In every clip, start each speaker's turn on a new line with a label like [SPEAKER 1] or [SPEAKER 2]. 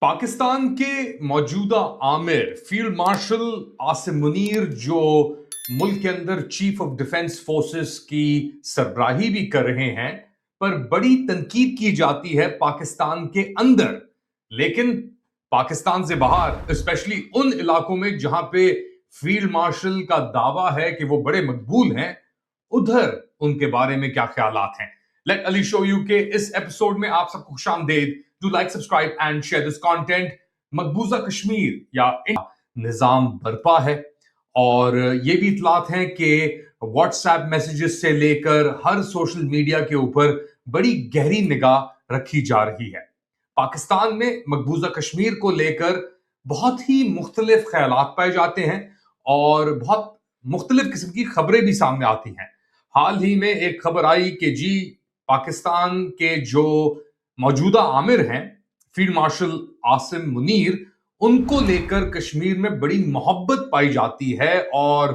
[SPEAKER 1] पाकिस्तान के मौजूदा Aamir field marshal Asim Munir जो मुल्क के अंदर चीफ ऑफ डिफेंस फोर्सेस की सरबराही भी कर रहे हैं, पर बड़ी तनकीद की जाती है पाकिस्तान के अंदर। लेकिन पाकिस्तान से बाहर, स्पेशली उन इलाकों में जहां पे फील्ड मार्शल का दावा है कि वो बड़े मकबूल हैं, उधर उनके बारे में क्या ख्यालात हैं। लेट अली शो यू के इस एपिसोड में आप सबको खुशामदेद। Do like, subscribe and share this content। मकबूजा Kashmir या निजाम बरपा है और ये भी इतलात हैं कि व्हाट्सएप मैसेजेस से लेकर हर सोशल मीडिया के ऊपर बड़ी गहरी निगाह रखी जा रही है। पाकिस्तान में मकबूजा कश्मीर को लेकर बहुत ही मुख्तलिफ ख्यालात पाए जाते हैं और बहुत मुख्तलिफ किस्म की खबरें भी सामने आती हैं। हाल ही में एक खबर आई कि जी पाकिस्तान के जो मौजूदा आमिर हैं फील्ड मार्शल आसिम मुनीर, उनको लेकर कश्मीर में बड़ी मोहब्बत पाई जाती है और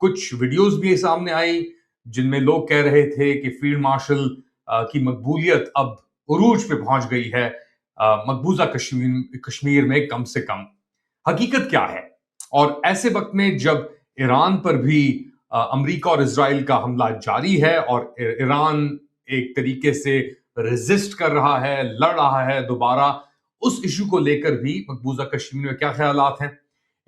[SPEAKER 1] कुछ वीडियोस भी सामने आई जिनमें लोग कह रहे थे कि फील्ड मार्शल की मकबूलियत अब उरूज पे पहुंच गई है मकबूजा कश्मीर में कम से कम। हकीकत क्या है? और ऐसे वक्त में जब ईरान पर भी अमेरिका और इजराइल का हमला जारी है और ईरान एक तरीके से रेजिस्ट कर रहा है, लड़ रहा है दोबारा, उस इशू को लेकर भी मकबूजा कश्मीर में क्या ख्यालात हैं,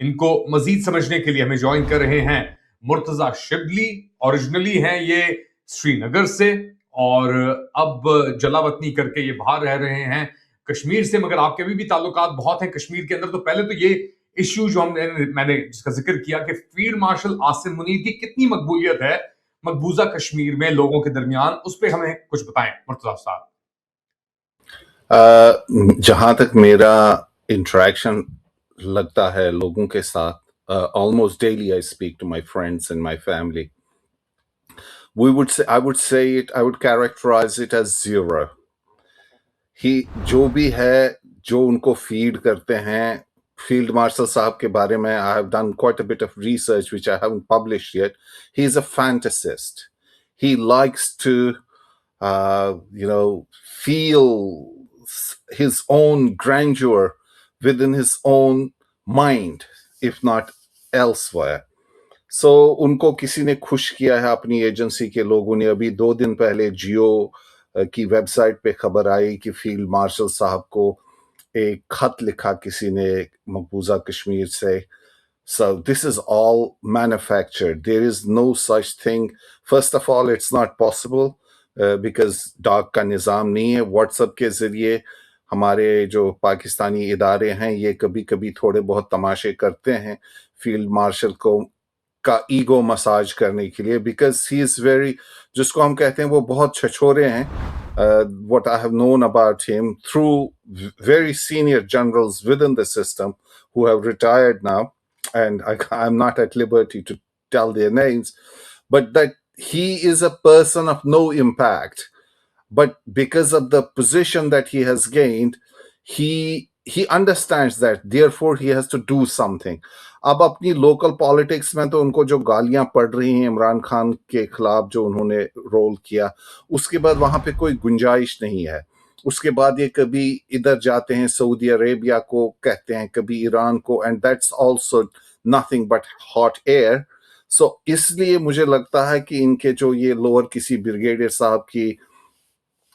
[SPEAKER 1] इनको मजीद समझने के लिए हमें ज्वाइन कर रहे हैं मुर्तजा शिबली। ओरिजिनली हैं ये श्रीनगर से और अब जलावतनी करके ये बाहर रह रहे हैं कश्मीर से, मगर आपके अभी भी ताल्लुकात बहुत हैं कश्मीर के अंदर। तो पहले तो ये इश्यू जो मैंने जिसका जिक्र किया कि फील्ड मार्शल आसिम मुनीर की कितनी मकबूलियत है मकबूजा कश्मीर में लोगों के दरमियान, उस पर हमें कुछ बताएं मुर्तजा साहब।
[SPEAKER 2] जहां तक मेरा इंटरेक्शन लगता है लोगों के साथ, almost daily I speak to my friends and my family. I would characterize it as zero. जो भी है, जो उनको फीड करते हैं फील्ड मार्शल साहब के बारे में, I have done quite a bit of research which I haven't published yet. He is a fantasist. He likes to feel his own grandeur within his own mind, if not elsewhere. So उनको किसी ने खुश किया है, अपनी agency के लोगों ने। अभी 2 दिन पहले जियो की वेबसाइट पे खबर आई कि फील्ड मार्शल साहब को एक खत लिखा किसी ने मकबूजा कश्मीर से। So this is all manufactured. There is no such thing. First of all, it's not possible because डाक का निज़ाम नहीं है। व्हाट्सएप के ज़रिए हमारे जो पाकिस्तानी इदारे हैं ये कभी कभी थोड़े बहुत तमाशे करते हैं फील्ड मार्शल का ईगो मसाज करने के लिए, बिकॉज ही इज़ वेरी, जिसको हम कहते हैं वो बहुत छछोरे हैं। What I have known about him through very senior generals within the system who have retired now, and I'm not at liberty to tell their names, but that he is a person of no impact. But because of the position that he has gained, he understands that, therefore he has to do something. अब अपनी local politics में तो उनको जो गालियां पड़ रही हैं इमरान खान के खिलाफ जो उन्होंने रोल किया, उसके बाद वहां पे कोई गुंजाइश नहीं है। उसके बाद ये कभी इधर जाते हैं, सऊदी अरेबिया को कहते हैं, कभी ईरान को, and that's also nothing but hot air. So इसलिए मुझे लगता है कि इनके जो ये लोअर किसी ब्रिगेडियर साहब की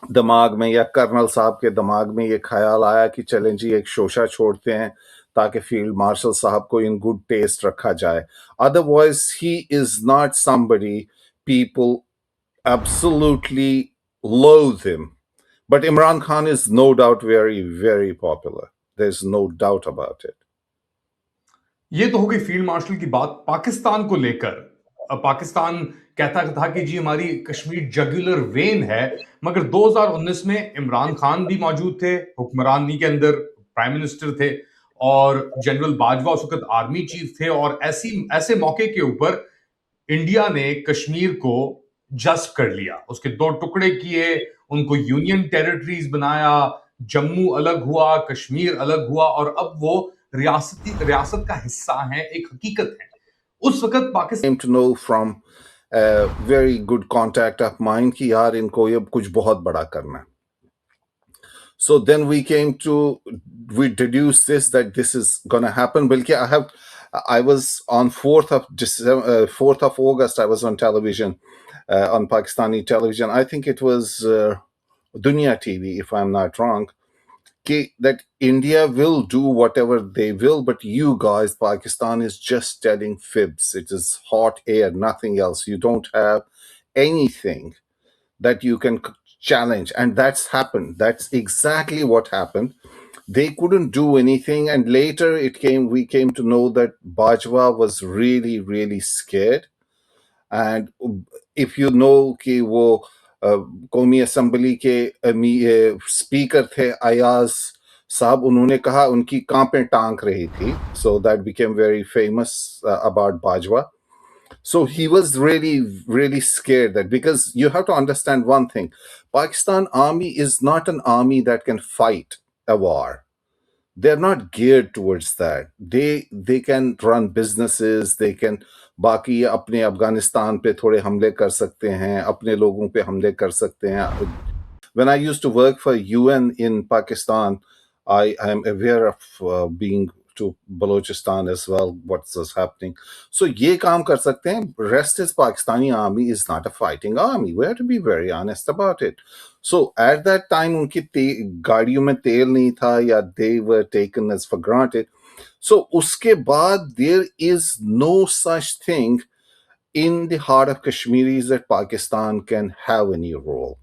[SPEAKER 2] दिमाग में या कर्नल साहब के दिमाग में ये ख्याल आया कि चलें जी एक शोशा छोड़ते हैं ताकि फील्ड मार्शल साहब को इन गुड टेस्ट रखा जाए। Otherwise he is not somebody, people absolutely loathe him, but Imran Khan is no doubt very very popular. There's no doubt about it.
[SPEAKER 1] ये तो हो गई फील्ड मार्शल की बात। पाकिस्तान को लेकर पाकिस्तान कहता था कि जी हमारी कश्मीर जगुलर वेन है, मगर 2019 में इमरान खान भी मौजूद थे हुक्मरानी के अंदर, प्राइम मिनिस्टर थे, और जनरल बाजवा उस वक्त आर्मी चीफ थे, और ऐसे मौके के ऊपर इंडिया ने कश्मीर को जस्ब कर लिया, उसके 2 टुकड़े किए, उनको यूनियन टेरिटरीज बनाया, जम्मू अलग हुआ, कश्मीर अलग हुआ, और अब वो रियासत का हिस्सा है, एक हकीकत है। उस वक्त Pakistan
[SPEAKER 2] to know from a very good contact of mine कि यार इनको ये कुछ बहुत बड़ा करना है। So then we deduced this, that this is going to happen. Balki I was on 4th of December, 4th of August, I was on television, on Pakistani television. I think it was Dunya TV, if I'm not wrong, that India will do whatever they will, but you guys, Pakistan is just telling fibs. It is hot air, nothing else. You don't have anything that you can challenge. And that's happened. That's exactly what happened. They couldn't do anything. And later we came to know that Bajwa was really, really scared. And if you know कि वो कौमी assembly के speaker थे अयाज साहब, उन्होंने कहा उनकी कांपें tank रही थी. So that became very famous about Bajwa. So he was really, really scared, that because you have to understand one thing: Pakistan army is not an army that can fight a war. They're not geared towards that. They can run businesses, they can बाकी अपने अफगानिस्तान पे थोड़े हमले कर सकते हैं, अपने लोगों पे हमले कर सकते हैं. When I used to work for UN in Pakistan, I am aware of being to Balochistan as well, what was happening. So ये काम कर सकते हैं. Rest is Pakistani army is not a fighting army. We have to be very honest about it. So at that time उनकी गाड़ियों में तेल नहीं था, या they were taken as for granted. So उसके बाद there is no such thing in the heart of Kashmiris that Pakistan can have any role.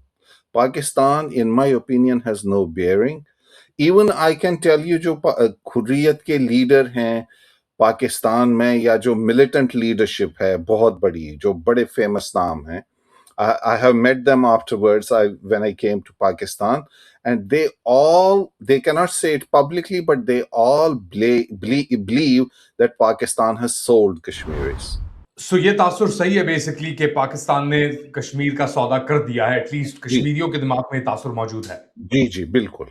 [SPEAKER 2] Pakistan, in my opinion, has no bearing. Even I can tell you जो खुर्रियत के leader हैं पाकिस्तान में, या जो militant leadership है बहुत बड़ी, जो बड़े फेमस नाम हैं, I have met them afterwards when I came to Pakistan, and they cannot say it publicly, but they all believe that Pakistan has sold Kashmiris.
[SPEAKER 1] सो ये तासुर सही है बेसिकली कि पाकिस्तान ने कश्मीर का सौदा कर दिया है, एटलीस्ट कश्मीरियों के दिमाग में तासुर मौजूद है.
[SPEAKER 2] जी जी बिल्कुल.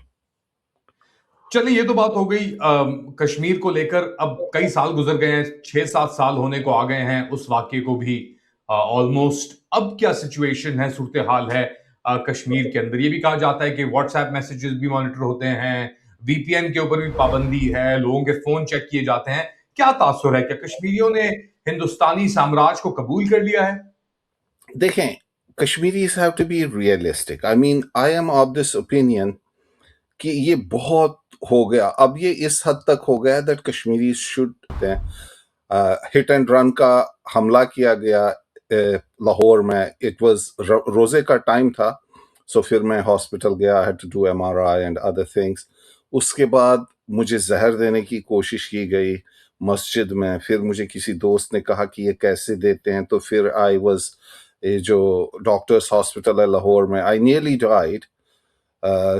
[SPEAKER 1] चलिए, ये तो बात हो गई कश्मीर को लेकर. अब कई साल गुजर गए हैं, 6-7 साल होने को आ गए हैं उस वाक्य को भी ऑलमोस्ट. अब क्या सिचुएशन है, सूरत हाल है कश्मीर के अंदर? ये भी कहा जाता है कि व्हाट्सएप मैसेजेस भी मॉनिटर होते हैं, वीपीएन के ऊपर भी पाबंदी है, लोगों के फोन चेक किए जाते हैं. क्या तासुर है, क्या कश्मीरियों ने हिंदुस्तानी साम्राज्य को कबूल कर लिया है?
[SPEAKER 2] देखें, Kashmiris have to be realistic. I mean, I am of this opinion कि ये बहुत हो गया. अब ये इस हद तक हो गया that Kashmiri should hit and run का हमला किया गया लाहौर में. इट वाज रोजे का टाइम था, सो फिर मैं हॉस्पिटल गया, had to do MRI and other things. उसके बाद मुझे जहर देने की कोशिश की गई मस्जिद में. फिर मुझे किसी दोस्त ने कहा कि ये कैसे देते हैं, तो फिर आई वाज जो डॉक्टर्स हॉस्पिटल है लाहौर में, I nearly died.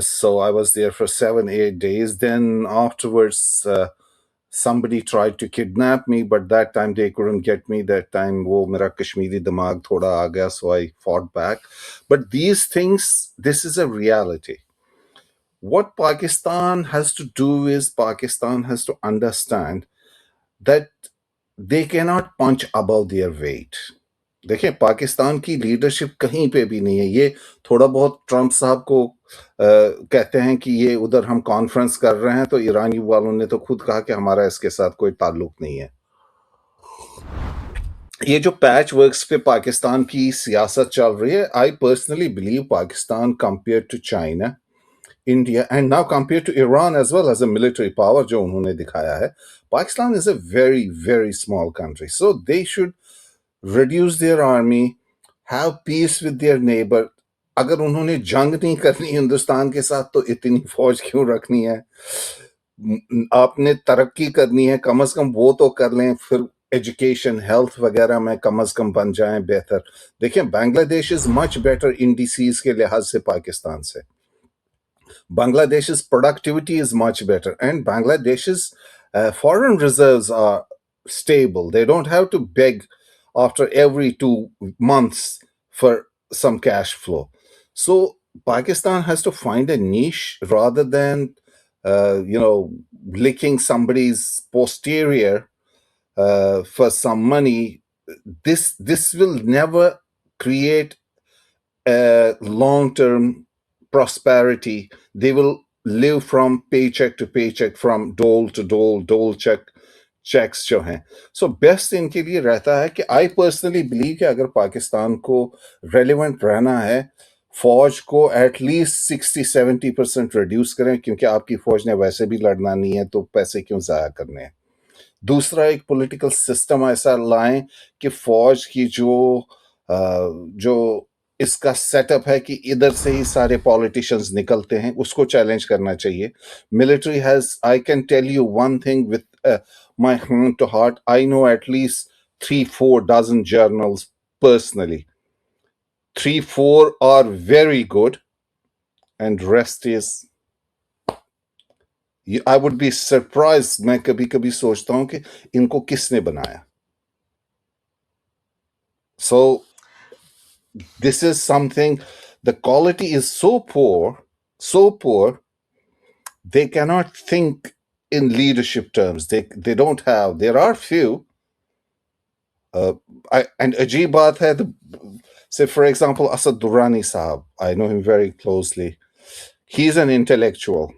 [SPEAKER 2] So I was there for 7-8 days. Then afterwards, somebody tried to kidnap me, but that time they couldn't get me. That time wo mera Kashmiri dimag thoda aa gaya, so I fought back. But these things, this is a reality. What Pakistan has to do is Pakistan has to understand that they cannot punch above their weight. देखिए, पाकिस्तान की leadership कहीं पे भी नहीं है. ये थोड़ा बहुत ट्रंप साहब को कहते हैं कि ये उधर हम कॉन्फ्रेंस कर रहे हैं, तो ईरानी वालों ने तो खुद कहा कि हमारा इसके साथ कोई ताल्लुक नहीं है. ये जो पैच वर्क्स पे पाकिस्तान की सियासत चल रही है, I personally believe Pakistan compare to China, India and now compare to Iran as well as a military power जो उन्होंने दिखाया है, Pakistan is a very very small country. So they should reduce their army, have peace with their neighbor. अगर उन्होंने जंग नहीं करनी हिंदुस्तान के साथ, तो इतनी फौज क्यों रखनी है? आपने तरक्की करनी है, कम से कम वो तो कर लें. फिर एजुकेशन, हेल्थ वगैरह में कम से कम बन जाएं बेहतर. देखिए, Bangladesh is much better indices के लिहाज से पाकिस्तान से. Bangladesh's productivity is much better, and Bangladesh's foreign reserves are stable. They don't have to beg after every 2 months for some cash flow. So Pakistan has to find a niche rather than, licking somebody's posterior for some money. This will never create a long-term prosperity. They will live from paycheck to paycheck, from dole to dole checks जो हैं. So best इनके लिए रहता है कि I personally believe कि अगर पाकिस्तान को relevant रहना है, फौज को एटलीस्ट 60-70% रिड्यूस करें, क्योंकि आपकी फौज ने वैसे भी लड़ना नहीं है, तो पैसे क्यों ज़ाया करने हैं. दूसरा, एक पॉलिटिकल सिस्टम ऐसा लाएं कि फौज की जो इसका सेटअप है कि इधर से ही सारे पॉलिटिशियंस निकलते हैं, उसको चैलेंज करना चाहिए. Military has, I can tell you one thing with my hand to heart, I know at least 3-4 dozen journals personally. 3-4 are very good, and rest is, I would be surprised. मैं कभी कभी सोचता हूं कि इनको किसने बनाया. So this is something, the quality is so poor, they cannot think in leadership terms. They don't have, there are few, and अजीब बात है, say for example Asad Durrani Sahab, I know him very closely. He's an intellectual.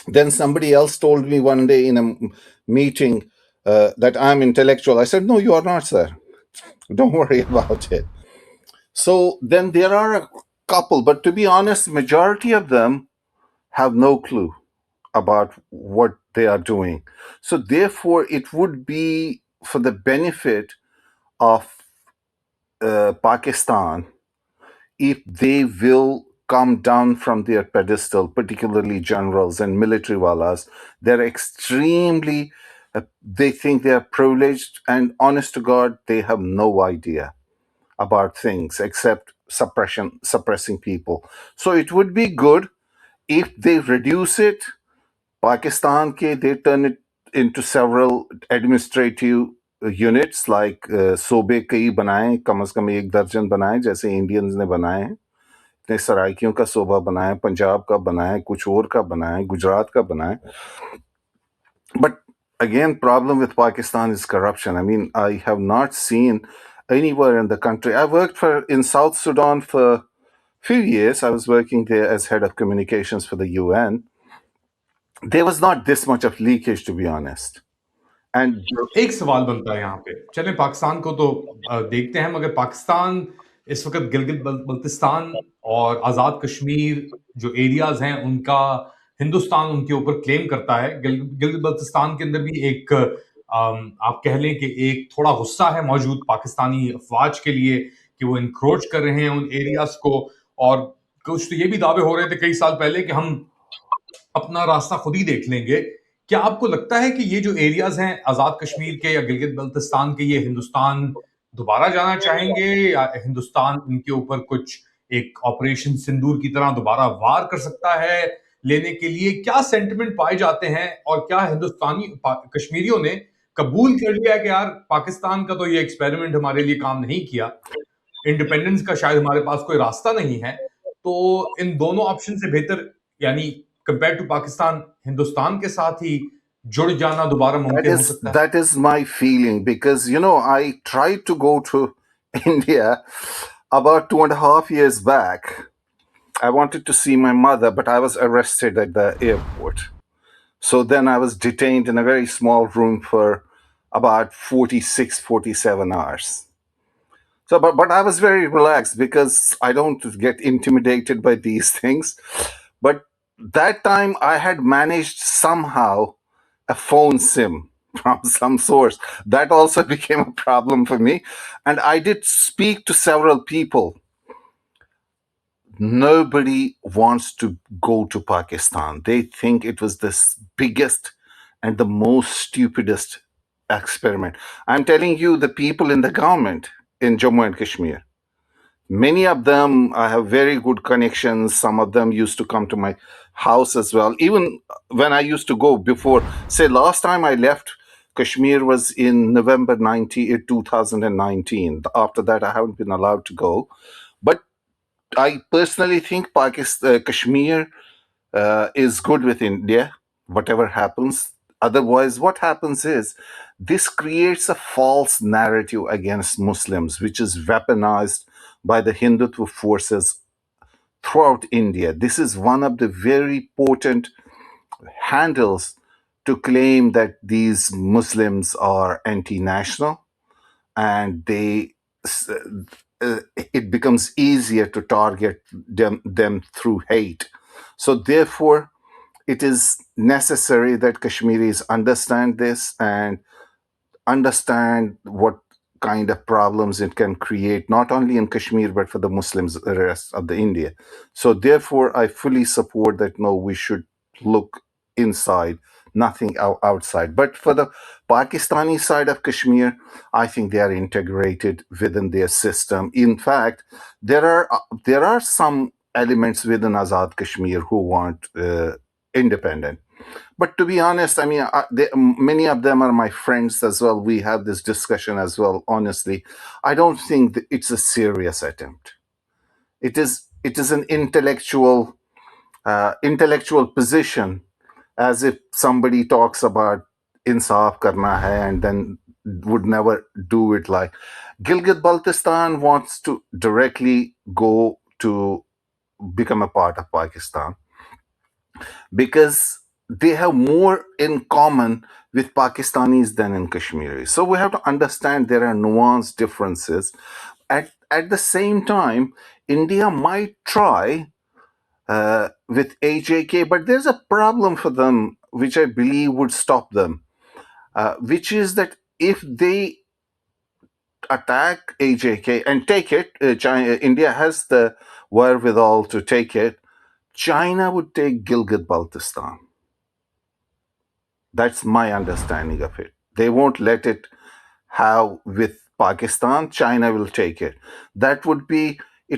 [SPEAKER 2] Then somebody else told me one day in a meeting that I'm intellectual. I said, no, you are not, sir. Don't worry about it. So then there are a couple, but to be honest, majority of them have no clue about what they are doing. So therefore, it would be for the benefit of Pakistan if they will come down from their pedestal, particularly generals and military walas. They're extremely, they think they are privileged, and honest to God, they have no idea about things except suppressing people. So it would be good if they reduce it. Pakistan ke, they turn it into several administrative units, like सूबे कई बनाए, कम से कम 1 दर्जन बनाए, जैसे Indians ने बनाए हैं. इतने सराइकियों का सूबा बनाए, पंजाब का बनाए, कुछ और का बनाए, गुजरात का बनाए. But again, problem with Pakistan is corruption. I mean, I have not seen anywhere in the country. I worked in South Sudan for a few years. I was working there as head of communications for the UN. There was not this much of leakage, to be honest. And
[SPEAKER 1] एक सवाल बनता है यहाँ पे, चले पाकिस्तान को तो देखते हैं, मगर पाकिस्तान इस वक्त गिलगित बल्तिस्तान और आज़ाद कश्मीर जो एरियाज हैं उनका हिंदुस्तान उनके ऊपर क्लेम करता है. गिलगित बल्तिस्तान के अंदर भी एक आप कह लें कि एक थोड़ा गुस्सा है मौजूद पाकिस्तानी अफवाज के लिए कि वो इंक्रोच कर रहे हैं उन एरियाज को, और कुछ तो ये भी दावे हो रहे थे कई साल पहले कि हम अपना रास्ता खुद ही देख लेंगे. क्या आपको लगता है कि ये जो एरियाज हैं आजाद कश्मीर के या गिलगित बल्तिस्तान के, ये हिंदुस्तान दोबारा जाना चाहेंगे, या हिंदुस्तान इनके ऊपर कुछ एक ऑपरेशन सिंदूर की तरह दोबारा वार कर सकता है लेने के लिए? क्या सेंटिमेंट पाए जाते हैं, और क्या हिंदुस्तानी कश्मीरियों ने कबूल कर लिया कि यार पाकिस्तान का तो ये एक्सपेरिमेंट हमारे लिए काम नहीं किया, इंडिपेंडेंस का शायद हमारे पास कोई रास्ता नहीं है, तो इन दोनों ऑप्शन से बेहतर, यानी कंपेयर टू पाकिस्तान, हिंदुस्तान के साथ ही जुड़ जाना दोबारा मुमकिन हो सकता है?
[SPEAKER 2] that is my feeling, because I tried to go to India about 2.5 years back. I wanted to see my mother, but I was arrested at the airport. So then I was detained in a very small room for about 46-47 hours. So, but I was very relaxed because I don't get intimidated by these things. But that time I had managed somehow a phone SIM from some source. That also became a problem for me. And I did speak to several people. Nobody wants to go to Pakistan. They think it was the biggest and the most stupidest experiment. I'm telling you, the people in the government in Jammu and Kashmir, many of them, I have very good connections. Some of them used to come to my house as well. Even when I used to go before, say last time I left Kashmir was in November 2019. After that, I haven't been allowed to go. But I personally think Kashmir is good with India, whatever happens. Otherwise, what happens is this creates a false narrative against Muslims, which is weaponized by the Hindutva forces throughout India. This is one of the very potent handles to claim that these Muslims are anti-national, and it becomes easier to target them through hate. So therefore, it is necessary that Kashmiris understand this and understand what kind of problems it can create, not only in Kashmir, but for the Muslims, the rest of the India. So therefore, I fully support that, no, we should look inside, nothing outside. But for the Pakistani side of Kashmir, I think they are integrated within their system. In fact, there are some elements within Azad Kashmir who want independent. But to be honest, I mean, many of them are my friends as well. We have this discussion as well. Honestly, I don't think that it's a serious attempt. It is an intellectual position, as if somebody talks about insaf karna hai and then would never do it. Like Gilgit-Baltistan wants to directly go to become a part of Pakistan, because they have more in common with Pakistanis than in Kashmiris. So we have to understand there are nuanced differences. At the same time, India might try with AJK, but there's a problem for them, which I believe would stop them, which is that if they attack AJK and take it, India has the wherewithal to take it, China would take Gilgit-Baltistan. That's my understanding of it. They won't let it have with Pakistan. China will take it. It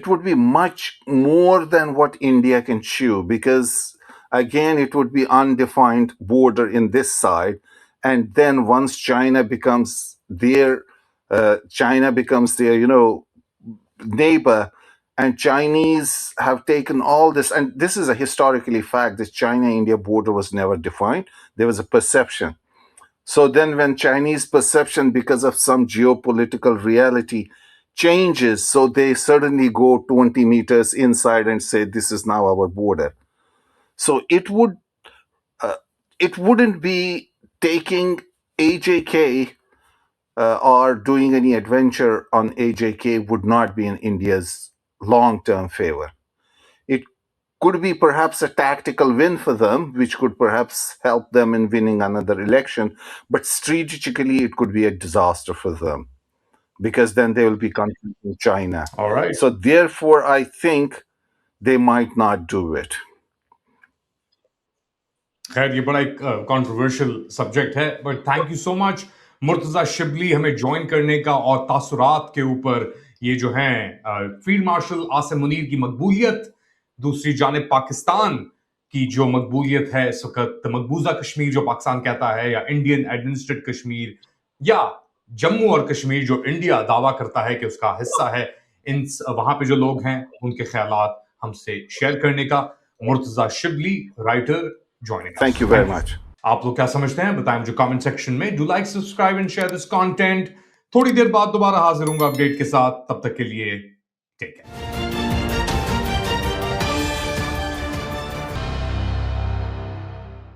[SPEAKER 2] would be much more than what India can chew, because again, it would be undefined border in this side. And then once China becomes their, neighbor, and Chinese have taken all this, and this is a historically fact, this China-India border was never defined. There was a perception. So then when Chinese perception, because of some geopolitical reality, changes, so they suddenly go 20 meters inside and say, this is now our border. So it wouldn't be taking AJK or doing any adventure on AJK would not be in India's long-term favor. It could be perhaps a tactical win for them, which could perhaps help them in winning another election, but strategically it could be a disaster for them, because then they will be confronting China.
[SPEAKER 1] All right.
[SPEAKER 2] So therefore, I think they might not do it.
[SPEAKER 1] खैर ये बड़ा एक controversial subject है, but thank you so much Murtaza Shibli हमें join करने का और तासुरात के ऊपर ये जो हैं फील्ड मार्शल आसिम मुनीर की मकबूलियत, दूसरी जानिब पाकिस्तान की जो मकबूलियत है इस वक्त, मकबूजा कश्मीर जो पाकिस्तान कहता है, या इंडियन एडमिनिस्ट्रेटेड कश्मीर, या जम्मू और कश्मीर जो इंडिया दावा करता है कि उसका हिस्सा है, इन वहां पे जो लोग हैं उनके ख्यालात हमसे शेयर करने का Murtaza Shibli, writer, joining us.
[SPEAKER 2] Thank you very much.
[SPEAKER 1] आप लोग क्या समझते हैं बताएं मुझे कमेंट सेक्शन में. Do like, subscribe and share this content. थोड़ी देर बाद दोबारा हाजिर होऊंगा अपडेट के साथ. तब तक के लिए टेक केयर.